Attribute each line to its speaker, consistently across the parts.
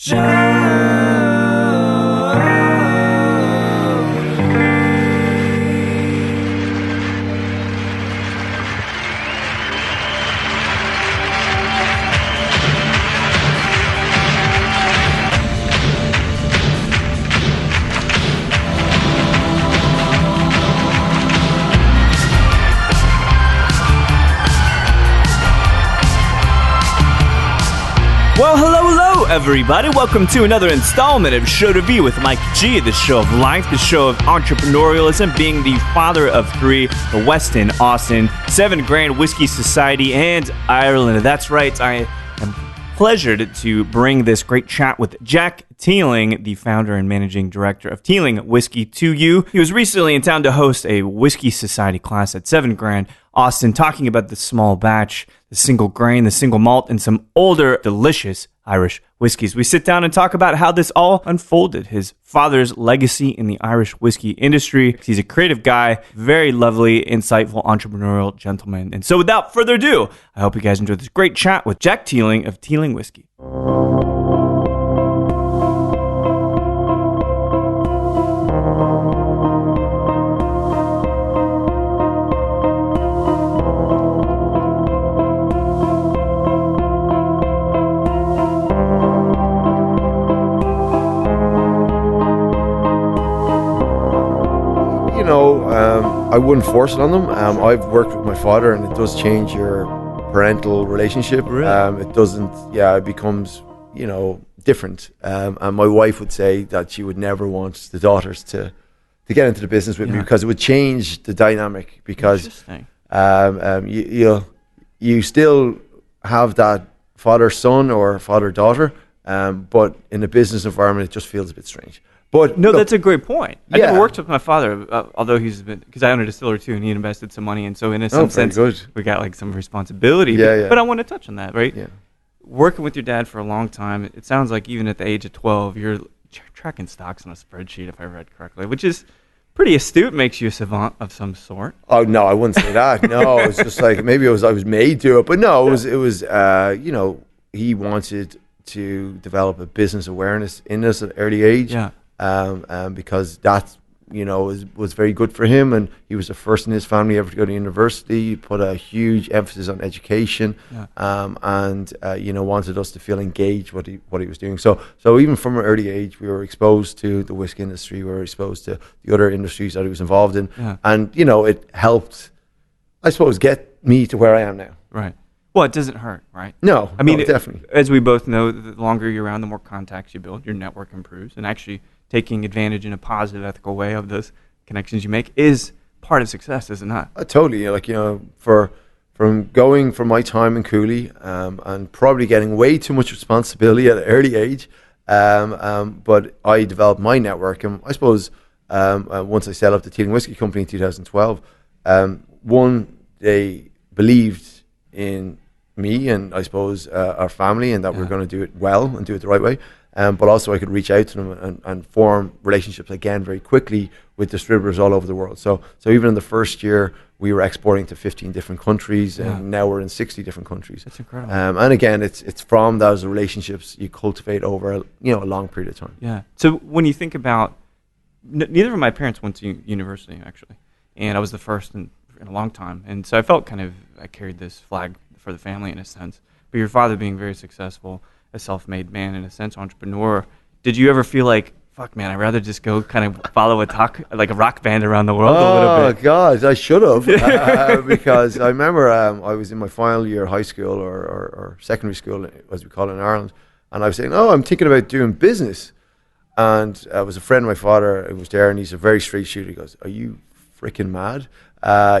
Speaker 1: Well, hello, everybody. Welcome to another installment of Show to Be with Mike G, the show of life, the show of entrepreneurialism, being the father of three, the Weston, Austin, 7 Grand Whiskey Society, and Ireland. That's right. I am pleasured to bring this great chat with Jack Teeling, the founder and managing director of Teeling Whiskey, to you. He was recently in town to host a Whiskey Society class at 7 Grand Austin, talking about the small batch, the single grain, the single malt, and some older, delicious Irish whiskeys. We sit down and talk about how this all unfolded, his father's legacy in the Irish whiskey industry. He's a creative guy, very lovely, insightful, entrepreneurial gentleman. And so without further ado, I hope you guys enjoyed this great chat with Jack Teeling of Teeling Whiskey.
Speaker 2: I wouldn't force it on them. I've worked with my father, and it does change your parental relationship.
Speaker 1: Really?
Speaker 2: It doesn't. Yeah, it becomes different. And my wife would say that she would never want the daughters to get into the business with me because it would change the dynamic. Because you still have that father-son or father-daughter, but in a business environment, it just feels a bit strange. But
Speaker 1: no, that's a great point. I never worked with my father, although he's been, because I own a distillery too, and he invested some money, and so in some sense, we got like some responsibility. But I want to touch on that, right? Yeah. Working with your dad for a long time, it sounds like even at the age of 12, you're tracking stocks on a spreadsheet, if I read correctly, which is pretty astute. Makes you a savant of some sort.
Speaker 2: Oh no, I wouldn't say that. No, it's just like maybe I was made to it, but no, it was he wanted to develop a business awareness in us at an early age. Yeah. Because that, was very good for him, and he was the first in his family ever to go to university. He put a huge emphasis on education, and wanted us to feel engaged what he was doing. So even from an early age, we were exposed to the whiskey industry. We were exposed to the other industries that he was involved in, and it helped, I suppose, get me to where I am now.
Speaker 1: Right. Well, it doesn't hurt, right?
Speaker 2: No, I mean, definitely.
Speaker 1: As we both know, the longer you're around, the more contacts you build, your network improves, and actually taking advantage in a positive, ethical way of those connections you make is part of success, is it not?
Speaker 2: Totally. From my time in Cooley, and probably getting way too much responsibility at an early age, but I developed my network, and I suppose once I set up the Teeling Whiskey Company in 2012, they believed in me and I suppose our family, and that we're going to do it well and do it the right way. But also I could reach out to them and form relationships again very quickly with distributors all over the world. So even in the first year, we were exporting to 15 different countries, and now we're in 60 different countries.
Speaker 1: That's incredible.
Speaker 2: And again, it's from those relationships you cultivate over a long period of time.
Speaker 1: Yeah. So when you think about, neither of my parents went to university actually, and I was the first in a long time, and so I felt I carried this flag for the family in a sense. But your father being very successful, a self-made man in a sense, entrepreneur, did you ever feel like, fuck man, I'd rather just go kind of follow like a rock band around the world a little bit?
Speaker 2: Oh God, I should have, because I remember I was in my final year of high school or secondary school, as we call it in Ireland, and I was saying, I'm thinking about doing business. And it was a friend of my father who was there, and he's a very straight shooter. He goes, are you freaking mad?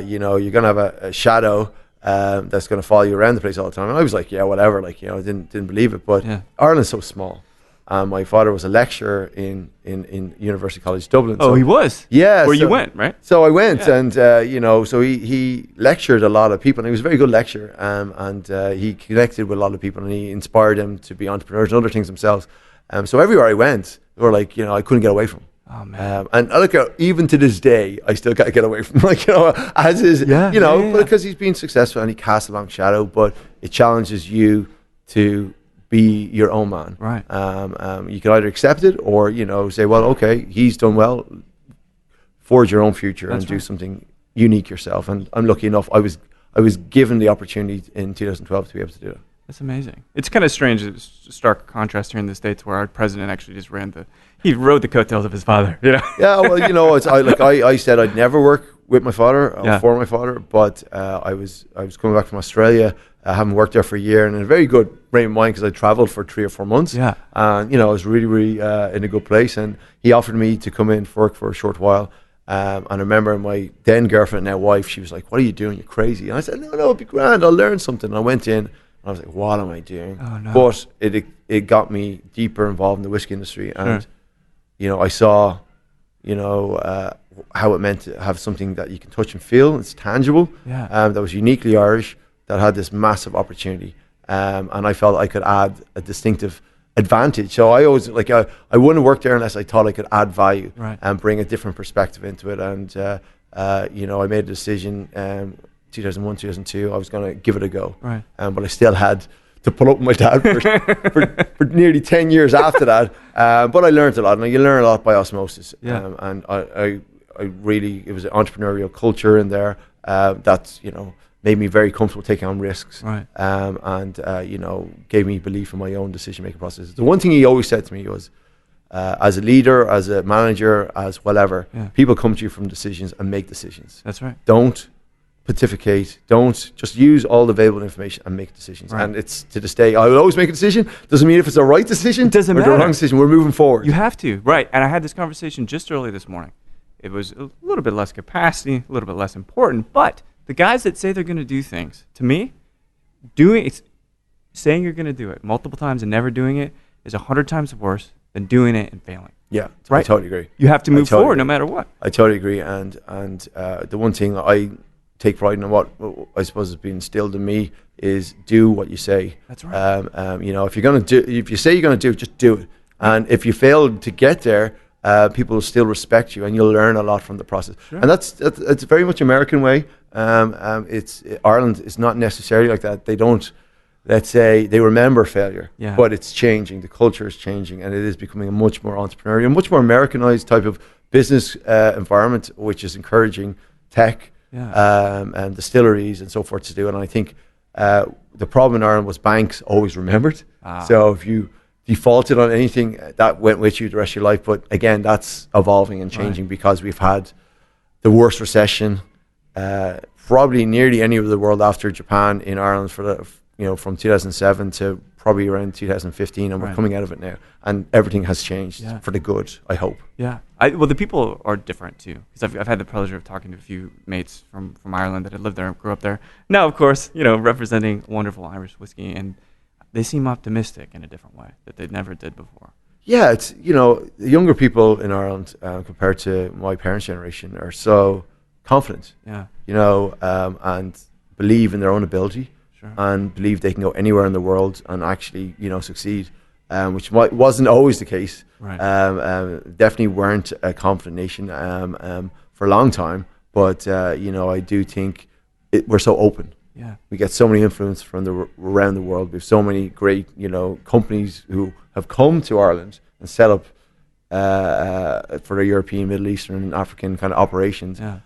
Speaker 2: You're going to have a shadow that's going to follow you around the place all the time. And I was like, yeah, whatever. I didn't believe it. But Ireland's so small. My father was a lecturer in University College Dublin.
Speaker 1: Oh, so, he was?
Speaker 2: Yeah.
Speaker 1: Where you went, right?
Speaker 2: So I went, and, so he lectured a lot of people, and he was a very good lecturer, and he connected with a lot of people, and he inspired them to be entrepreneurs and other things themselves. So everywhere I went, they were like, I couldn't get away from him.
Speaker 1: Oh man!
Speaker 2: And look, even to this day, I still can't get away from as is, because he's been successful and he casts a long shadow. But it challenges you to be your own man.
Speaker 1: Right.
Speaker 2: You can either accept it or, say, well, okay, he's done well. Forge your own future and do something unique yourself. And I'm lucky enough. I was given the opportunity in 2012 to be able to do it.
Speaker 1: That's amazing. It's kind of strange, it's a stark contrast here in the States where our president actually just he rode the coattails of his father. Yeah,
Speaker 2: well, I said I'd never work with my father or for my father, but I was coming back from Australia. I haven't worked there for a year and in a very good frame of mind because I traveled for 3 or 4 months. Yeah. And, I was really, really in a good place. And he offered me to come in for work for a short while. And I remember my then girlfriend, now wife, she was like, "What are you doing? You're crazy." And I said, No, it'll be grand. I'll learn something. And I went in and I was like, "What am I doing?" Oh, no. But it got me deeper involved in the whiskey industry. And, I saw, how it meant to have something that you can touch and feel. It's tangible. Yeah. That was uniquely Irish, that had this massive opportunity. And I felt I could add a distinctive advantage. So I always I wouldn't work there unless I thought I could add value and bring a different perspective into it. And I made a decision 2001, 2002. I was going to give it a go. Right. But I still had to put up with my dad for nearly 10 years after that. But I learned a lot, and you learn a lot by osmosis. Yeah. And I really, it was an entrepreneurial culture in there that's made me very comfortable taking on risks, right. And gave me belief in my own decision-making process. The one thing he always said to me was, as a leader, as a manager, as whatever, people come to you from decisions and make decisions. That's right. Don't pontificate. Don't just use all the available information and make decisions. Right. And it's to this day, I will always make a decision. Doesn't mean if it's the right decision or the wrong decision. We're moving forward. You have to, right? And I had this conversation just early this morning. It was a little bit less capacity, a little bit less important, but the guys that say they're going to do things, to me, saying you're going to do it multiple times and never doing it is 100 times worse than doing it and failing. Yeah, right? I totally agree. You have to move forward no matter what. I totally agree. And the one thing I take pride in, what I suppose has been instilled in me, is do what you say. That's right. If you're going to do, if you say you're going to do it, just do it. And if you fail to get there, people will still respect you, and you'll learn a lot from the process. Sure. And that's very much American way. Ireland is not necessarily like that. They don't, let's say, they remember failure, but it's changing. The culture is changing, and it is becoming a much more entrepreneurial, much more Americanized type of business environment, which is encouraging tech and distilleries and so forth to do. And I think the problem in Ireland was banks always remembered. So if you defaulted on anything, that went with you the rest of your life. But again, that's evolving and changing because we've had the worst recession probably nearly any of the world after Japan in Ireland for from 2007 to probably around 2015, and we're coming out of it now, and everything has changed for the good, I hope. Yeah. Well, the people are different too, because I've had the pleasure of talking to a few mates from Ireland that had lived there and grew up there. Now, of course, representing wonderful Irish whiskey, and they seem optimistic in a different way that they never did before. Yeah, it's the younger people in Ireland compared to my parents' generation are so confident, and believe in their own ability, and believe they can go anywhere in the world and actually, succeed, which wasn't always the case. Right. Definitely weren't a confident nation for a long time, but I do think we're so open. Yeah, we get so many influence from around the world. We have so many great, companies who have come to Ireland and set up for the European, Middle Eastern, and African kind of operations. Yeah.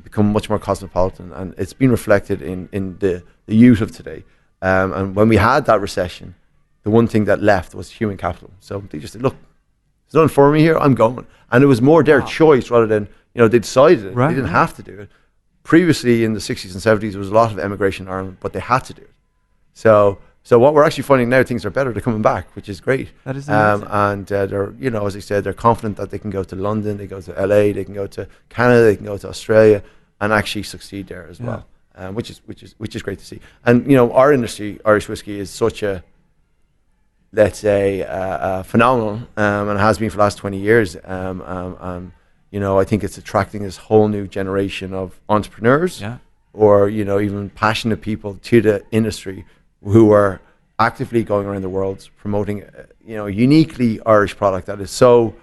Speaker 2: Become much more cosmopolitan, and it's been reflected in the youth of today. And when we had that recession, the one thing that left was human capital. So they just said, "Look, there's nothing for me here. I'm going." And it was more their choice rather than they decided it. Right. They didn't have to do it. Previously, in the 60s and 70s, there was a lot of emigration in Ireland, but they had to do it. So what we're actually finding now, things are better. They're coming back, which is great. That is amazing. And they're, as I said, they're confident that they can go to London, they go to LA, they can go to Canada, they can go to Australia, and actually succeed there as well, which is great to see. And our industry, Irish whiskey, is such a, let's say, phenomenal, and it has been for the last 20 years. I think it's attracting this whole new generation of entrepreneurs, or even passionate people to the industry, who are actively going around the world promoting a uniquely Irish product that is so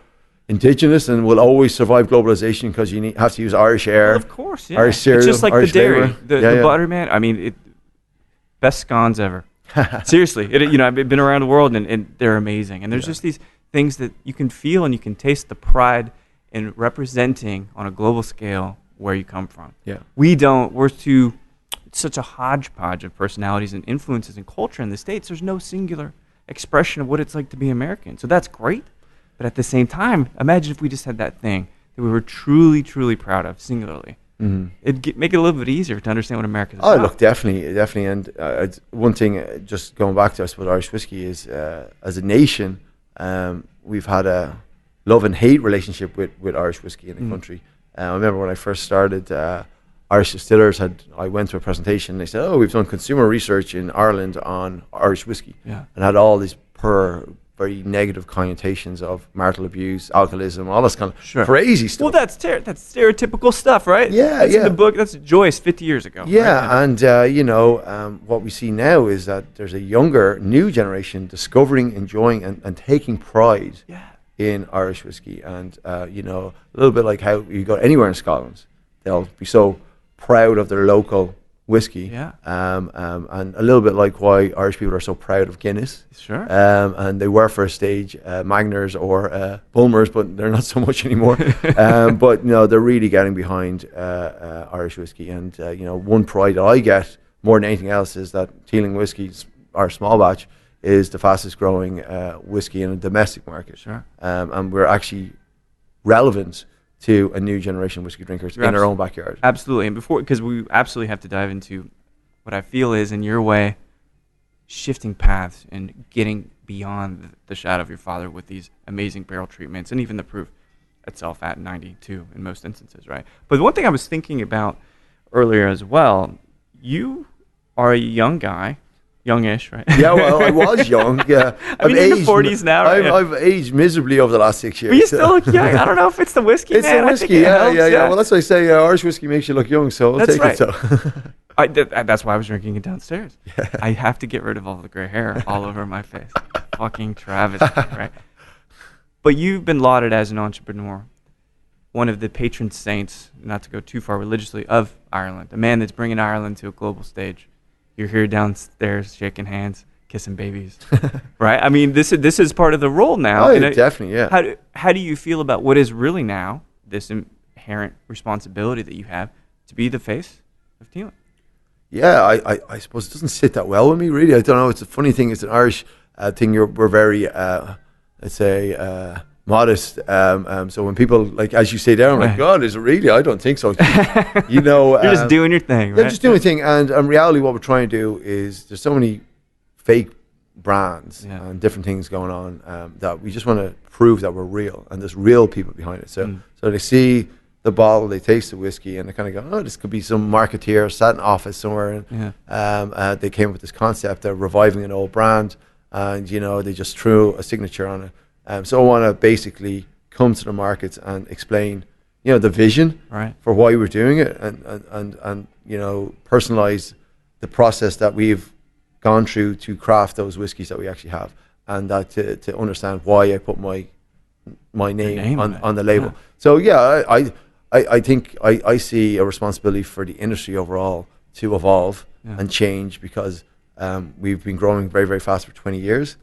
Speaker 2: indigenous and will always survive globalization, because you have to use Irish air. Well, of course, Irish cereal, it's just like Irish the dairy, the butter, man. I mean, best scones ever.
Speaker 1: Seriously, I've been around the world, and they're amazing. And there's just these things that you can feel and you can taste the pride in representing on a global scale where you come from.
Speaker 2: Yeah.
Speaker 1: We're such a hodgepodge of personalities and influences and culture in the States. There's no singular expression of what it's like to be American. So that's great. But at the same time, imagine if we just had that thing that we were truly, truly proud of singularly. It'd make it a little bit easier to understand what America's about.
Speaker 2: Look, definitely. And one thing, just going back to, I suppose, Irish whiskey is, as a nation, we've had a love and hate relationship with Irish whiskey in the country. I remember when I first started, Irish distillers I went to a presentation and they said, we've done consumer research in Ireland on Irish whiskey, and had all these very negative connotations of marital abuse, alcoholism, all this kind of crazy stuff.
Speaker 1: Well, that's stereotypical stuff, right?
Speaker 2: That's
Speaker 1: in the book. That's Joyce 50 years ago.
Speaker 2: Yeah, right? And what we see now is that there's a younger, new generation discovering, enjoying, and taking pride in Irish whiskey. And, a little bit like how you go anywhere in Scotland, they'll be so proud of their local whiskey, and a little bit like why Irish people are so proud of Guinness.
Speaker 1: Sure.
Speaker 2: And they were for a stage Magners or Bulmers, but they're not so much anymore. But they're really getting behind Irish whiskey. And one pride that I get more than anything else is that Teeling Whiskey, our small batch, is the fastest growing whiskey in a domestic market.
Speaker 1: Sure.
Speaker 2: And we're actually relevant to a new generation of whiskey drinkers in our own backyard.
Speaker 1: Absolutely. And because we absolutely have to dive into what I feel is, in your way, shifting paths and getting beyond the shadow of your father with these amazing barrel treatments, and even the proof itself at 92 in most instances, right? But one thing I was thinking about earlier as well, you are a young guy, youngish, right?
Speaker 2: Yeah, well, I was young. Yeah,
Speaker 1: I mean, in the 40s now. Right?
Speaker 2: I've aged miserably over the last 6 years.
Speaker 1: But you still look young. I don't know if it's the whiskey,
Speaker 2: it's
Speaker 1: man.
Speaker 2: the whiskey, yeah. Well, that's why I say Irish whiskey makes you look young, so I'll take it. So.
Speaker 1: That's why I was drinking it downstairs. Yeah. I have to get rid of all the gray hair all over my face. Fucking travesty, right? But you've been lauded as an entrepreneur, one of the patron saints, not to go too far religiously, of Ireland, a man that's bringing Ireland to a global stage. You're here downstairs shaking hands, kissing babies, right? I mean, this is part of the role now.
Speaker 2: Oh, definitely, yeah.
Speaker 1: How do you feel about what is really now this inherent responsibility that you have to be the face of Teeling?
Speaker 2: Yeah, I suppose it doesn't sit that well with me, really. I don't know. It's a funny thing. It's an Irish thing. We're very, let's say, modest. So when people, like, as you say there, I'm like, God, is it really? I don't think so. You're
Speaker 1: just doing your thing, right?
Speaker 2: Yeah, just doing your thing. And in reality, what we're trying to do is there's so many fake brands and different things going on that we just want to prove that we're real, and there's real people behind it. So they see the bottle, they taste the whiskey, and they kind of go, this could be some marketeer sat in office somewhere. And they came up with this concept of reviving an old brand, and they just threw a signature on it. So I want to basically come to the markets and explain, the vision for why we're doing it, and personalize the process that we've gone through to craft those whiskies that we actually have, and that to understand why I put my name on the label. So I think I see a responsibility for the industry overall to evolve and change, because we've been growing very, very fast for 20 years.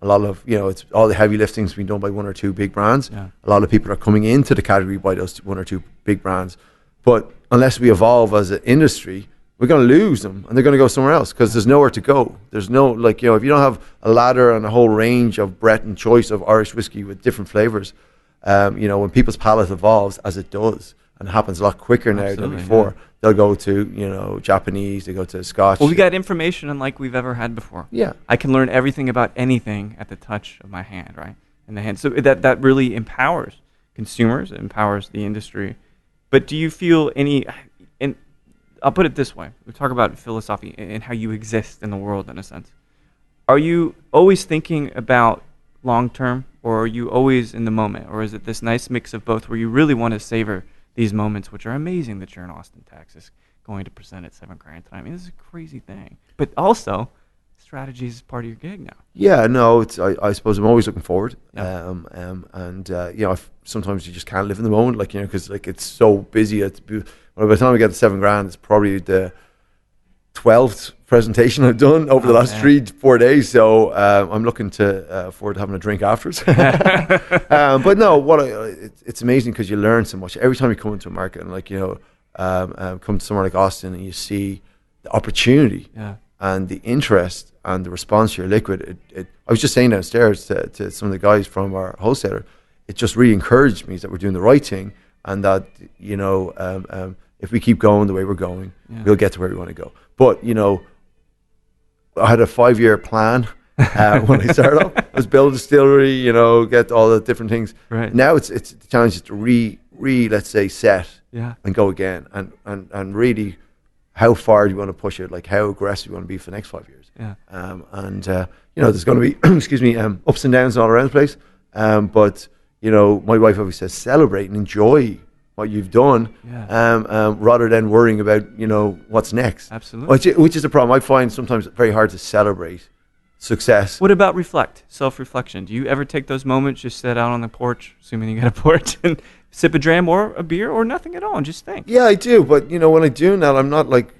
Speaker 2: A lot of, it's all the heavy lifting's been done by one or two big brands. Yeah. A lot of people are coming into the category by those one or two big brands. But unless we evolve as an industry, we're going to lose them, and they're going to go somewhere else, because there's nowhere to go. There's no, if you don't have a ladder and a whole range of breadth and choice of Irish whiskey with different flavors, when people's palate evolves, as it does, and it happens a lot quicker now than before, they'll go to, Japanese, they go to Scotch.
Speaker 1: Well, we got information unlike we've ever had before.
Speaker 2: Yeah.
Speaker 1: I can learn everything about anything at the touch of my hand, right? In the hand. So that really empowers consumers, it empowers the industry. But do you feel and I'll put it this way. We talk about philosophy and how you exist in the world, in a sense. Are you always thinking about long-term, or are you always in the moment? Or is it this nice mix of both, where you really want to savor these moments, which are amazing, that you're in Austin, Texas, going to present at 7 Grand tonight? I mean, this is a crazy thing. But also, strategy is part of your gig now.
Speaker 2: Yeah, no, I suppose I'm always looking forward. Yeah. Sometimes you just can't live in the moment, because it's so busy. By the time we get to 7 Grand, it's probably the 12th presentation I've done over the last 3-4 days. So I'm looking to forward to having a drink afterwards. But no, it's amazing because you learn so much every time you come into a market, and like, you know, come to somewhere like Austin and you see the opportunity and the interest and the response to your liquid. I was just saying downstairs to some of the guys from our wholesaler, it just really encouraged me that we're doing the right thing, and that, you know, if we keep going the way we're going, we'll get to where we want to go. But, you know, I had a 5-year plan when I started up. I was build a distillery, you know, get all the different things.
Speaker 1: Right.
Speaker 2: Now it's the challenge is to let's say, set and go again, and really, how far do you want to push it? Like, how aggressive you want to be for the next 5 years?
Speaker 1: Yeah.
Speaker 2: You know, there's going to be excuse me, ups and downs all around the place. But you know, my wife always says, celebrate and enjoy what you've done, rather than worrying about, you know, what's next.
Speaker 1: Absolutely.
Speaker 2: Which is a problem. I find sometimes very hard to celebrate success.
Speaker 1: What about self-reflection? Do you ever take those moments, just sit out on the porch, assuming you got a porch, and sip a dram or a beer or nothing at all, and just think?
Speaker 2: Yeah, I do. But, you know, when I do that, I'm not like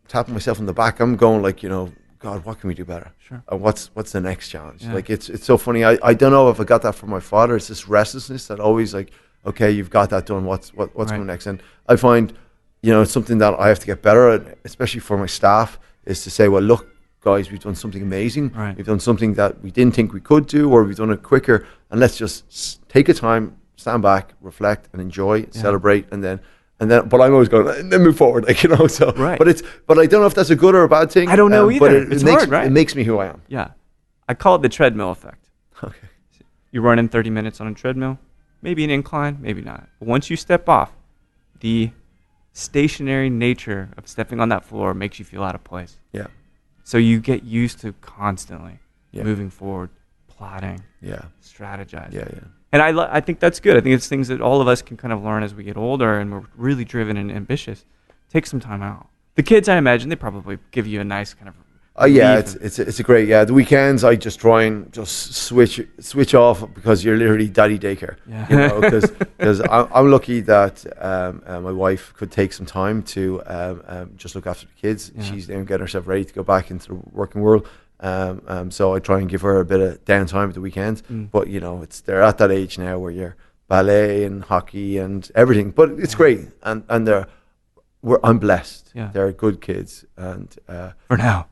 Speaker 2: tapping myself on the back. I'm going like, you know, God, what can we do better?
Speaker 1: Sure.
Speaker 2: What's the next challenge? Yeah. Like, it's so funny. I don't know if I got that from my father. It's this restlessness that always like, okay, you've got that done. What's coming next? And I find, you know, it's something that I have to get better at, especially for my staff, is to say, well, look, guys, we've done something amazing. Right. We've done something that we didn't think we could do, or we've done it quicker. And let's just take a time, stand back, reflect, and enjoy, celebrate, and then. But I'm always going, and then move forward, like, you know. So, but I don't know if that's a good or a bad thing.
Speaker 1: I don't know either.
Speaker 2: But
Speaker 1: it's hard, right?
Speaker 2: It makes me who I am.
Speaker 1: Yeah, I call it the treadmill effect.
Speaker 2: Okay.
Speaker 1: You run in 30 minutes on a treadmill, maybe an incline, maybe not. But once you step off, the stationary nature of stepping on that floor makes you feel out of place.
Speaker 2: Yeah.
Speaker 1: So you get used to constantly moving forward, plotting, strategizing.
Speaker 2: Yeah, yeah.
Speaker 1: And I think that's good. I think it's things that all of us can kind of learn as we get older and we're really driven and ambitious. Take some time out. The kids, I imagine, they probably give you a nice kind of...
Speaker 2: it's a great, the weekends I just try and just switch off, because you're literally daddy daycare. Yeah. You know, because I'm lucky that my wife could take some time to just look after the kids. Yeah. She's then getting herself ready to go back into the working world. So I try and give her a bit of downtime at the weekends. But, you know, they're at that age now where you're ballet and hockey and everything. But it's great, and I'm blessed. Yeah. They're good kids, and
Speaker 1: for now,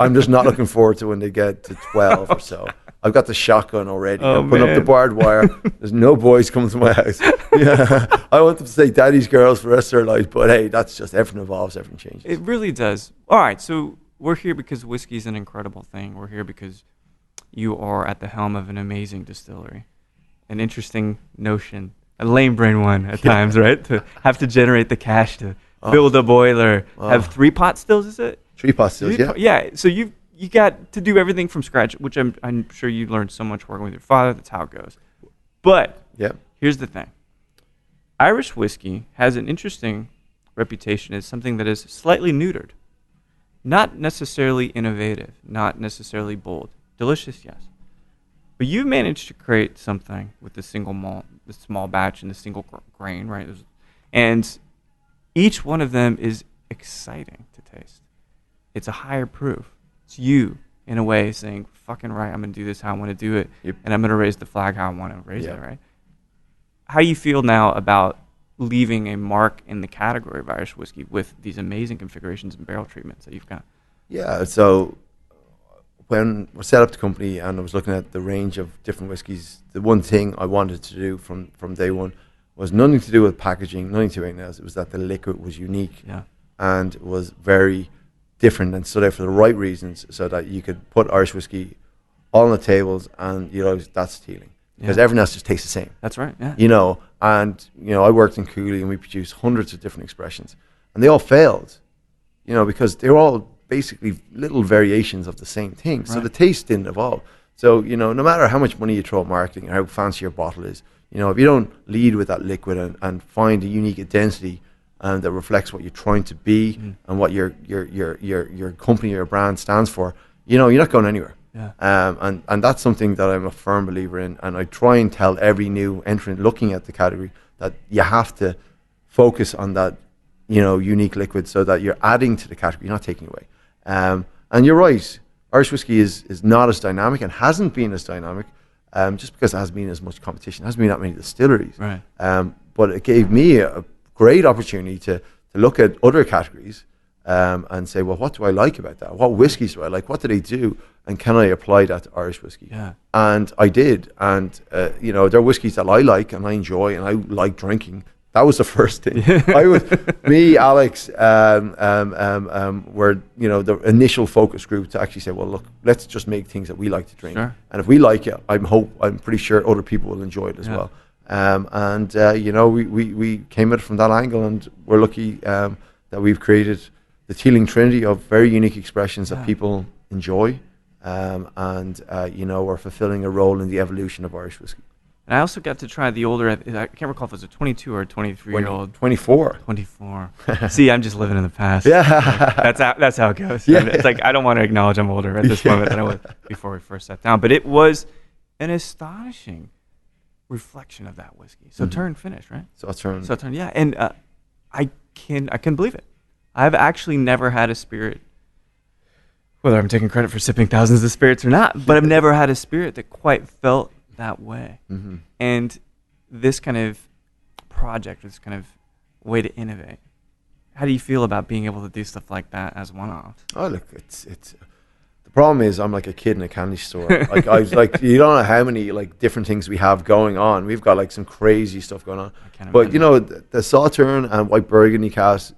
Speaker 2: I'm just not looking forward to when they get to 12 or so. I've got the shotgun already. I'm putting up the barbed wire. There's no boys coming to my house. Yeah, I want them to say daddy's girls for the rest of their lives. But hey, that's just, everything evolves, everything changes.
Speaker 1: It really does. All right, so we're here because whiskey is an incredible thing. We're here because you are at the helm of an amazing distillery. An interesting notion, a lame brain one at times, right? To have to generate the cash to build a boiler, have 3 pot stills, is it?
Speaker 2: 3 pot stills,
Speaker 1: yeah. So you got to do everything from scratch, which I'm sure you learned so much working with your father. That's how it goes. But here's the thing. Irish whiskey has an interesting reputation as something that is slightly neutered. Not necessarily innovative, not necessarily bold. Delicious, yes. But you've managed to create something with the single malt, the small batch, and the single grain, right? And each one of them is exciting to taste. It's a higher proof. It's you, in a way, saying, fucking right, I'm going to do this how I want to do it, and I'm going to raise the flag how I want to raise it, right? How do you feel now about leaving a mark in the category of Irish whiskey with these amazing configurations and barrel treatments that you've got?
Speaker 2: Yeah, so when we set up the company and I was looking at the range of different whiskeys, the one thing I wanted to do from day one was nothing to do with packaging, nothing to do with anything else. It was that the liquid was unique and was very different and stood out for the right reasons, so that you could put Irish whiskey on the tables and, you know, that's Teeling. Because everything else just tastes the same.
Speaker 1: That's right, yeah.
Speaker 2: You know, and, you know, I worked in Cooley and we produced hundreds of different expressions. And they all failed, you know, because they were all basically little variations of the same thing. So the taste didn't evolve. So, you know, no matter how much money you throw at marketing or how fancy your bottle is, you know, if you don't lead with that liquid and find a unique identity that reflects what you're trying to be and what your company or your brand stands for, you know, you're not going anywhere. Yeah. And that's something that I'm a firm believer in, and I try and tell every new entrant looking at the category that you have to focus on that, you know, unique liquid, so that you're adding to the category, you're not taking away. And you're right, Irish whiskey is not as dynamic and hasn't been as dynamic, just because there hasn't been as much competition. There hasn't been that many distilleries.
Speaker 1: Right.
Speaker 2: But it gave me a great opportunity to look at other categories and say, well, what do I like about that? What whiskies do I like? What do they do? And can I apply that to Irish whiskey?
Speaker 1: Yeah.
Speaker 2: And I did. And, there are whiskies that I like and I enjoy and I like drinking. That was the first thing. Me, Alex, were, the initial focus group to actually say, well, look, let's just make things that we like to drink.
Speaker 1: Sure.
Speaker 2: And if we like it, I'm pretty sure other people will enjoy it as well. We came at it from that angle, and we're lucky that we've created the Teeling Trinity of very unique expressions that people enjoy, we're fulfilling a role in the evolution of Irish whiskey.
Speaker 1: And I also got to try the older, I can't recall if it was a 22 or a 23-year-old.
Speaker 2: 24.
Speaker 1: 24. See, I'm just living in the past.
Speaker 2: Yeah.
Speaker 1: That's how it goes.
Speaker 2: Yeah.
Speaker 1: And it's like, I don't want to acknowledge I'm older at this moment than I was before we first sat down. But it was an astonishing reflection of that whiskey. So turn finish, right?
Speaker 2: So turn,
Speaker 1: yeah. And I couldn't believe it. I've actually never had a spirit, whether I'm taking credit for sipping thousands of spirits or not, but I've never had a spirit that quite felt that way. Mm-hmm. And this kind of project, this kind of way to innovate, how do you feel about being able to do stuff like that as one-off?
Speaker 2: Oh, look, it's the problem is I'm like a kid in a candy store. You don't know how many different things we have going on. We've got some crazy stuff going on.
Speaker 1: I can't
Speaker 2: but
Speaker 1: imagine.
Speaker 2: The Sauterne and White Burgundy cask,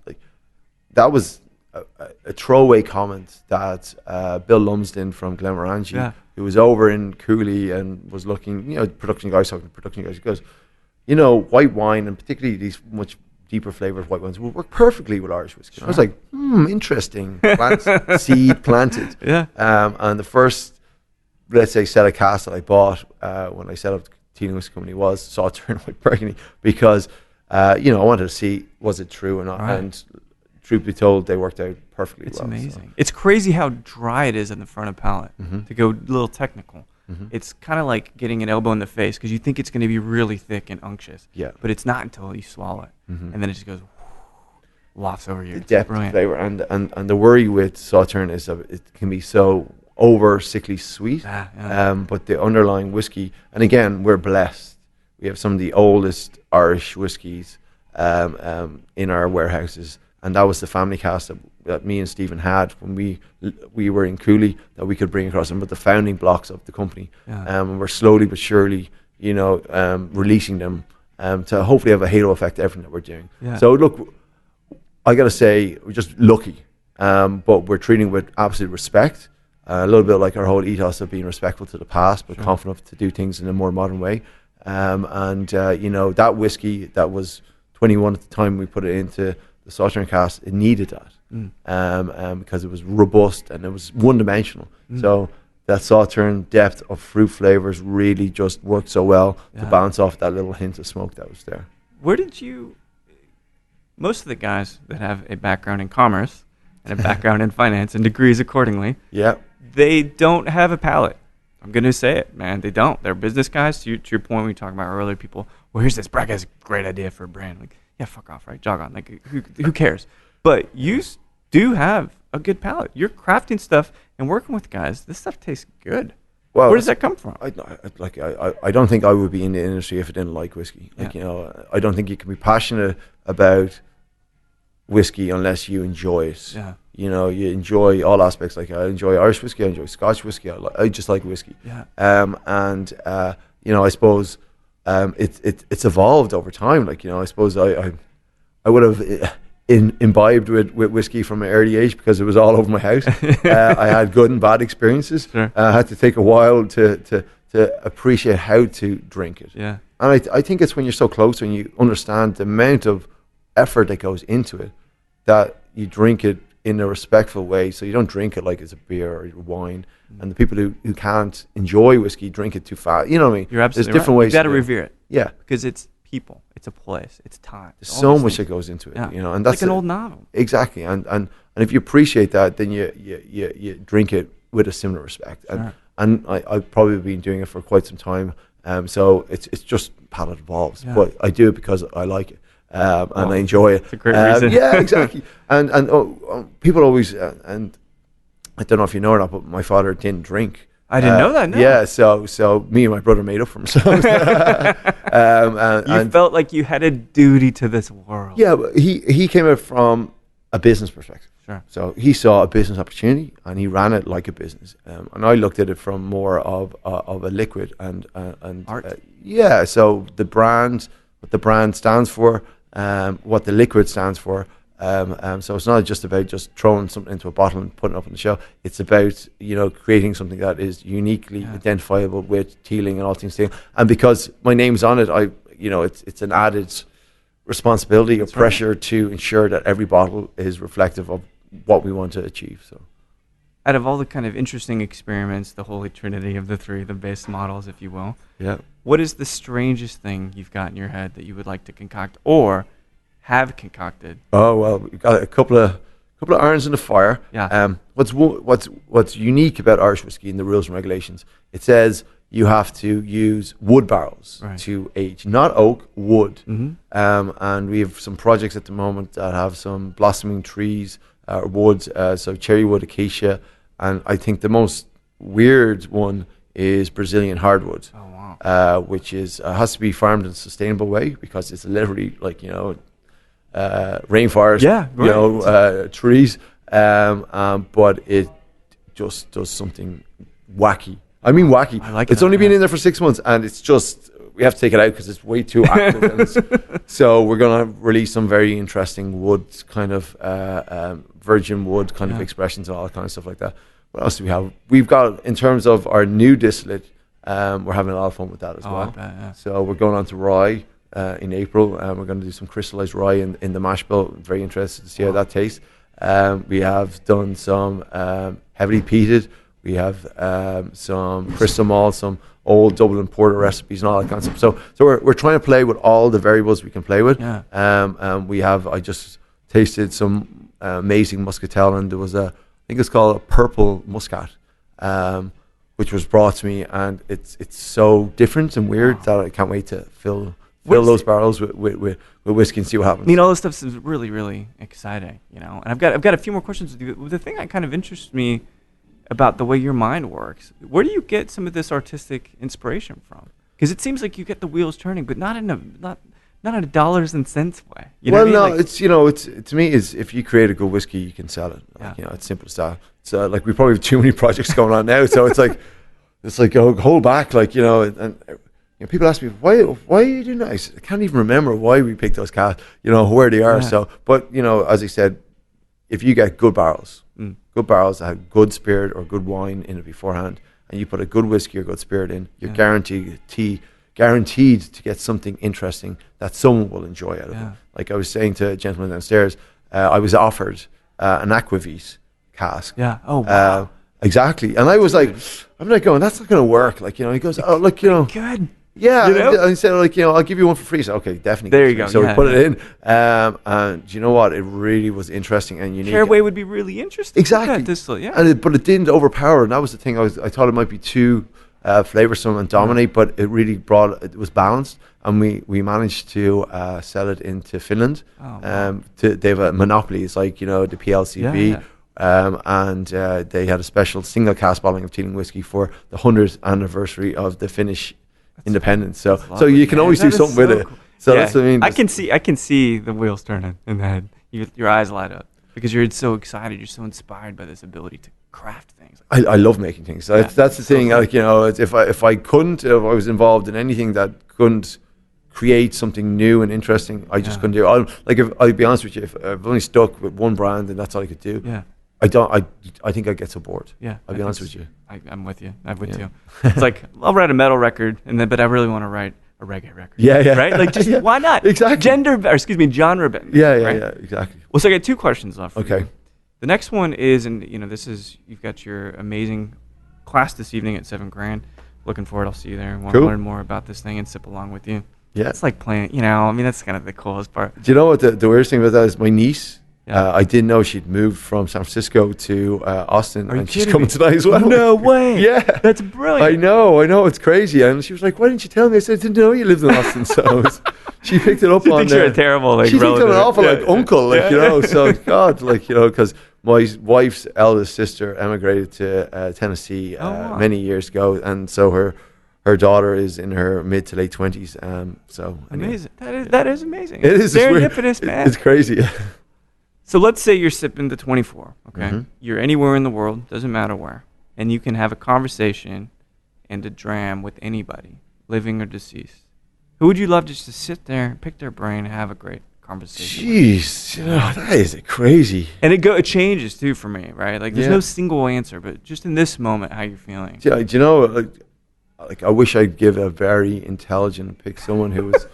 Speaker 2: that was a throwaway comment that Bill Lumsden from Glenmorangie, who was over in Cooley and was looking, production guys talking to production guys, he goes, white wine and particularly these much deeper flavored white wines will work perfectly with Irish whiskey. Sure. I was like, interesting. Seed planted. Yeah. And the first, let's say, set of casks that I bought when I set up the Teeling Whiskey Company was Sauterne White Burgundy because, I wanted to see was it true or not. Right. And truth be told, they worked out perfectly well.
Speaker 1: It's amazing. So. It's crazy how dry it is in the front of palate. Mm-hmm. To go a little technical. Mm-hmm. It's kind of like getting an elbow in the face because you think it's going to be really thick and unctuous. Yeah. But it's not until you swallow it. Mm-hmm. And then it just goes, wafts over you.
Speaker 2: The depth of flavor. And the worry with Sauterne is that it can be so over sickly sweet. But the underlying whiskey, and again, we're blessed. We have some of the oldest Irish whiskies in our warehouses. And that was the family cask that me and Stephen had when we were in Cooley that we could bring across them with the founding blocks of the company. Yeah. And we're slowly but surely, releasing them to hopefully have a halo effect to everything that we're doing. Yeah. So look, I got to say, we're just lucky, but we're treating with absolute respect. A little bit like our whole ethos of being respectful to the past, but confident enough to do things in a more modern way. That whiskey that was 21 at the time we put it into the Sauterne cask, it needed that because it was robust and it was one-dimensional. So that Sauterne depth of fruit flavors really just worked so well to bounce off that little hint of smoke that was there.
Speaker 1: Where did you... Most of the guys that have a background in commerce and a background in finance and degrees accordingly, they don't have a palate. I'm going to say it, man. They don't. They're business guys. To your point, we talked about earlier, people, well, here's this, Bragg has a great idea for a brand. Like, yeah, fuck off, right? Jog on. Like, who cares? But you do have a good palate. You're crafting stuff and working with guys. This stuff tastes good. Well, where does that come from?
Speaker 2: I don't think I would be in the industry if I didn't like whiskey. I don't think you can be passionate about whiskey unless you enjoy it. Yeah. You enjoy all aspects. Like I enjoy Irish whiskey, I enjoy Scotch whiskey. I just like whiskey. Yeah. I suppose it's evolved over time. I suppose I would have imbibed with whiskey from an early age because it was all over my house. I had good and bad experiences. Sure. I had to take a while to appreciate how to drink it. Yeah. And I think it's when you're so close and you understand the amount of effort that goes into it that you drink it in a respectful way. So you don't drink it like it's a beer or wine. And the people who can't enjoy whiskey drink it too fast. You know what I mean?
Speaker 1: You're absolutely
Speaker 2: There's different ways.
Speaker 1: You got to revere it. Yeah. Because it's people, it's a place, it's time.
Speaker 2: There's so much that goes into it, and that's
Speaker 1: like an old novel.
Speaker 2: Exactly. And if you appreciate that, then you drink it with a similar respect. Sure. And I've probably been doing it for quite some time. So it's just palate evolves. Yeah. But I do it because I like it. And I enjoy it.
Speaker 1: It's a great reason.
Speaker 2: Yeah, exactly. And people always, and I don't know if you know or not, but my father didn't drink.
Speaker 1: I didn't know that. No.
Speaker 2: Yeah, so me and my brother made up for himself.
Speaker 1: You felt like you had a duty to this world.
Speaker 2: Yeah, but he came out from a business perspective.
Speaker 1: Sure.
Speaker 2: So he saw a business opportunity and he ran it like a business. And I looked at it from more of a liquid and
Speaker 1: art.
Speaker 2: Yeah. So what the brand stands for, what the liquid stands for. So it's not just about just throwing something into a bottle and putting it up on the shelf. It's about, creating something that is uniquely identifiable with Teeling and all things Teeling. And because my name's on it, it's an added responsibility or pressure to ensure that every bottle is reflective of what we want to achieve. So,
Speaker 1: out of all the kind of interesting experiments, the holy trinity of the three, the base models, if you will, what is the strangest thing you've got in your head that you would like to concoct or have concocted?
Speaker 2: Oh well, we've got a couple of irons in the fire.
Speaker 1: Yeah.
Speaker 2: What's unique about Irish whiskey in the rules and regulations? It says you have to use wood barrels to age, not oak, wood.
Speaker 1: Mm-hmm.
Speaker 2: And we have some projects at the moment that have some blossoming trees, woods, so cherry wood, acacia, and I think the most weird one is Brazilian hardwood.
Speaker 1: Oh wow.
Speaker 2: Which has to be farmed in a sustainable way because it's literally rainforest, trees, but it just does something wacky. I mean wacky.
Speaker 1: I like
Speaker 2: it's only been in there for 6 months and it's just, we have to take it out because it's way too active. So we're going to release some very interesting wood, kind of virgin wood kind of expressions and all that kind of stuff like that. What else do we have? We've got, in terms of our new distillate, we're having a lot of fun with that as well.
Speaker 1: I bet, yeah.
Speaker 2: So we're going on to rye in April, and we're going to do some crystallized rye in the mash bill. Very interested to see how that tastes. We have done some heavily peated. We have some crystal malt, some old Dublin porter recipes, and all that kind of stuff. So we're trying to play with all the variables we can play with.
Speaker 1: Yeah.
Speaker 2: I just tasted some amazing muscatel, and there was I think it's called a purple muscat, which was brought to me, and it's so different and weird that I can't wait to fill those barrels with whiskey and see what happens.
Speaker 1: I mean, all this stuff is really, really exciting, And I've got a few more questions with you. The thing that kind of interests me about the way your mind works, where do you get some of this artistic inspiration from? Because it seems like you get the wheels turning, but not in a dollars and cents way.
Speaker 2: It's to me is if you create a good whiskey, you can sell it. It's simple as that. So we probably have too many projects going on now, so it's like hold back, and people ask me why are you doing that? I can't even remember why we picked those cats, where they are. So, but as I said, if you get good barrels that have good spirit or good wine in it beforehand, and you put a good whiskey or good spirit in, you're guaranteed to get something interesting that someone will enjoy out of it. Like I was saying to a gentleman downstairs, I was offered an aquavit cask.
Speaker 1: Yeah. Oh wow.
Speaker 2: Exactly. And I was like, I'm not going, that's not going to work. He goes, oh look,
Speaker 1: good.
Speaker 2: Yeah, and he said, I'll give you one for free. So, okay, definitely.
Speaker 1: There you go.
Speaker 2: So we put it in. And you know what? It really was interesting and unique.
Speaker 1: Caraway would be really interesting.
Speaker 2: Exactly. But it didn't overpower. And that was the thing. I thought it might be too flavoursome and dominate, but it really it was balanced. And we managed to sell it into Finland.
Speaker 1: Oh, wow.
Speaker 2: They have a monopoly. It's like, the PLCB. And they had a special single cask bottling of Teeling whiskey for the 100th anniversary of the Finnish independence. So you can always do something with it. So that's what I mean.
Speaker 1: I can see the wheels turning in the head. Your eyes light up because you're so excited. You're so inspired by this ability to craft things.
Speaker 2: I love making things. That's the thing. If I was involved in anything that couldn't create something new and interesting, I just couldn't do it. I'll be honest with you, if I've only stuck with one brand and that's all I could do.
Speaker 1: Yeah.
Speaker 2: I think I'd get so bored.
Speaker 1: Yeah.
Speaker 2: I'll be honest with you.
Speaker 1: I'm with you. I'm with you. It's like, I'll write a metal record, but I really want to write a reggae record.
Speaker 2: Yeah.
Speaker 1: Right? Why not?
Speaker 2: Exactly.
Speaker 1: Genre bend.
Speaker 2: Yeah, exactly.
Speaker 1: Well, so I got two questions left for
Speaker 2: Okay.
Speaker 1: you. The next one is, you've got your amazing class this evening at $7,000. Looking forward. I'll see you there. Want to learn more about this thing and sip along with you.
Speaker 2: Yeah.
Speaker 1: It's like playing, that's kind of the coolest part.
Speaker 2: Do you know what the weirdest thing about that is? My niece, I didn't know she'd moved from San Francisco to Austin, and she's coming tonight as well.
Speaker 1: No way.
Speaker 2: Yeah.
Speaker 1: That's brilliant.
Speaker 2: I know, it's crazy. And she was like, why didn't you tell me? I said, I didn't know you lived in Austin. So she picked it up on
Speaker 1: there. She thinks you're a terrible,
Speaker 2: she thinks I'm an awful, uncle, so God, because my wife's eldest sister emigrated to Tennessee many years ago, and so her daughter is in her mid to late 20s. So
Speaker 1: amazing. That is amazing.
Speaker 2: It is
Speaker 1: serendipitous, man.
Speaker 2: It's crazy.
Speaker 1: So let's say you're sipping the 24. Okay,
Speaker 2: Mm-hmm.
Speaker 1: You're anywhere in the world, doesn't matter where, and you can have a conversation and a dram with anybody, living or deceased. Who would you love just to sit there, pick their brain, and have a great conversation?
Speaker 2: Jeez, that is crazy.
Speaker 1: And it changes too for me, right? Like there's no single answer, but just in this moment, how you're feeling.
Speaker 2: Do you know, like I wish I'd give a very intelligent pick, someone who was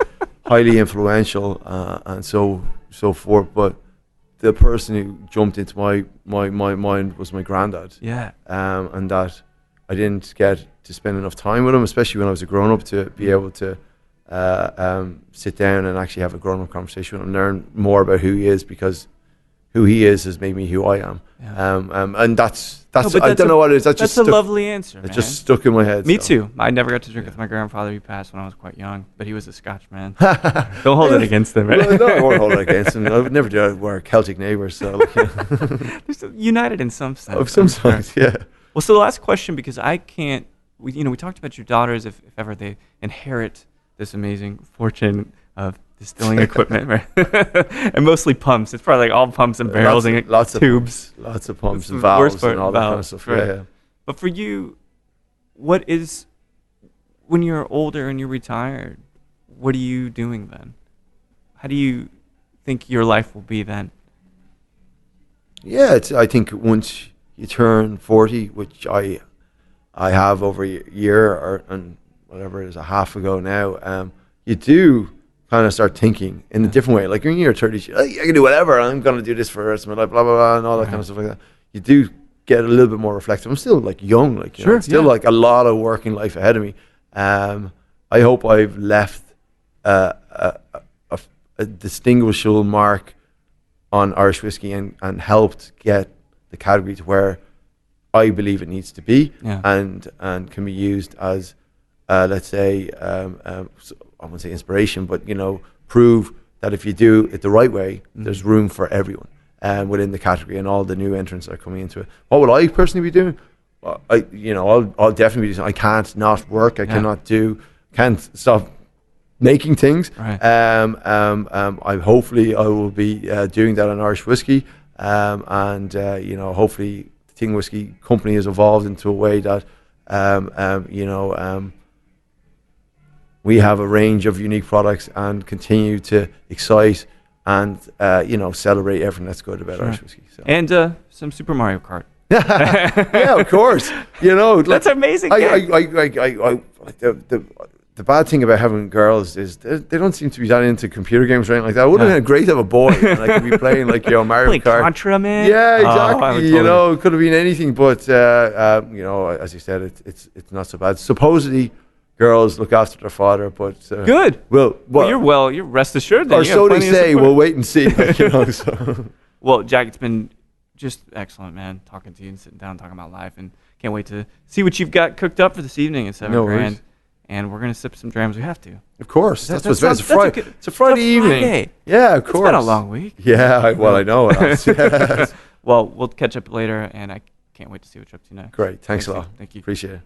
Speaker 2: highly influential and so forth. But the person who jumped into my mind was my granddad.
Speaker 1: Yeah.
Speaker 2: And that I didn't get to spend enough time with him, especially when I was a grown up, to be able to sit down and actually have a grown up conversation with him, learn more about who he is, because who he is has made me who I am. Yeah. And that's I don't know what it is.
Speaker 1: That's a lovely answer.
Speaker 2: It just stuck in my head.
Speaker 1: Me too. I never got to drink with my grandfather. He passed when I was quite young, but he was a Scotchman. Don't hold it against him, right?
Speaker 2: No, I won't hold it against him. I would never do it. We're Celtic neighbours, so
Speaker 1: united in some sense.
Speaker 2: Of some sense, yeah.
Speaker 1: Well, so the last question, because I can't. We talked about your daughters, if ever they inherit this amazing fortune of distilling equipment, right? And mostly pumps. It's probably like all pumps and barrels and
Speaker 2: lots
Speaker 1: tubes.
Speaker 2: Lots of pumps and valves and all that kind of stuff.
Speaker 1: Right.
Speaker 2: Yeah.
Speaker 1: But for you, what is, when you're older and you're retired, what are you doing then? How do you think your life will be then?
Speaker 2: Yeah, I think once you turn 40, which I have over a year and whatever it is, a half ago now, you do kind of start thinking in a different way. Like when you're 30, I can do whatever. I'm going to do this for the rest of my life, blah, blah, blah, and all that kind of stuff like that. You do get a little bit more reflective. I'm still like young, like, you know, still like a lot of working life ahead of me. I hope I've left a distinguishable mark on Irish whiskey and helped get the category to where I believe it needs to be, and can be used as, let's say, I won't say inspiration, but prove that if you do it the right way, there's room for everyone within the category and all the new entrants that are coming into it. What would I personally be doing? I'll definitely be doing. I can't not work. I can't stop making things.
Speaker 1: Right.
Speaker 2: Hopefully I will be doing that on Irish whiskey, and hopefully the Teeling Whiskey Company has evolved into a way that we have a range of unique products and continue to excite and celebrate everything that's good about Irish whiskey. So.
Speaker 1: And some Super Mario Kart.
Speaker 2: Yeah, of course.
Speaker 1: That's amazing.
Speaker 2: The bad thing about having girls is they don't seem to be that into computer games or anything like that. It would have been great to have a boy and I could be playing Mario Kart.
Speaker 1: Contra, man.
Speaker 2: Yeah, exactly. It could have been anything, but as you said, it's not so bad. Supposedly, girls look after their father, but
Speaker 1: good.
Speaker 2: Well,
Speaker 1: you're rest assured. Then
Speaker 2: or so they say. We'll wait and see. So.
Speaker 1: Well, Jack, it's been just excellent, man, talking to you and sitting down talking about life, and can't wait to see what you've got cooked up for this evening at 7 grand. And we're gonna sip some drams. We have to.
Speaker 2: Of course, that's what's best. It's a Friday evening. Yeah, of course.
Speaker 1: It's been a long week.
Speaker 2: Yeah, I know it has.
Speaker 1: Well, we'll catch up later, and I can't wait to see what you're up to next.
Speaker 2: Great, thanks a lot.
Speaker 1: Thank you.
Speaker 2: Appreciate it.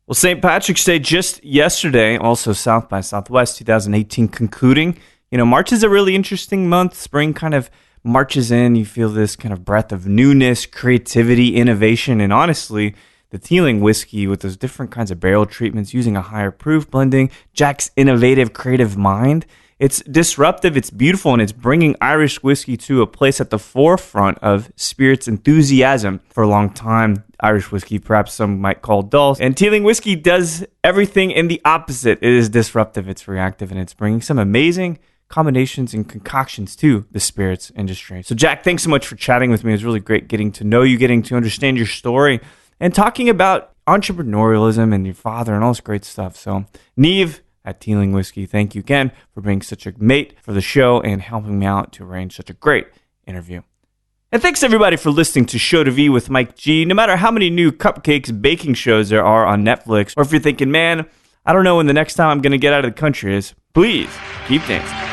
Speaker 1: Well, St. Patrick's Day just yesterday, also South by Southwest 2018 concluding. March is a really interesting month. Spring kind of marches in. You feel this kind of breath of newness, creativity, innovation, and honestly, the Teeling whiskey with those different kinds of barrel treatments using a higher proof blending, Jack's innovative, creative mind. It's disruptive, it's beautiful, and it's bringing Irish whiskey to a place at the forefront of spirits enthusiasm. For a long time, Irish whiskey, perhaps some might call dull. And Teeling whiskey does everything in the opposite. It is disruptive, it's reactive, and it's bringing some amazing combinations and concoctions to the spirits industry. So Jack, thanks so much for chatting with me. It was really great getting to know you, getting to understand your story, and talking about entrepreneurialism and your father and all this great stuff. So, Neve at Teeling Whiskey, thank you again for being such a mate for the show and helping me out to arrange such a great interview. And thanks everybody for listening to Show to V with Mike G. No matter how many new cupcakes baking shows there are on Netflix, or if you're thinking, man, I don't know when the next time I'm going to get out of the country is, please keep dancing.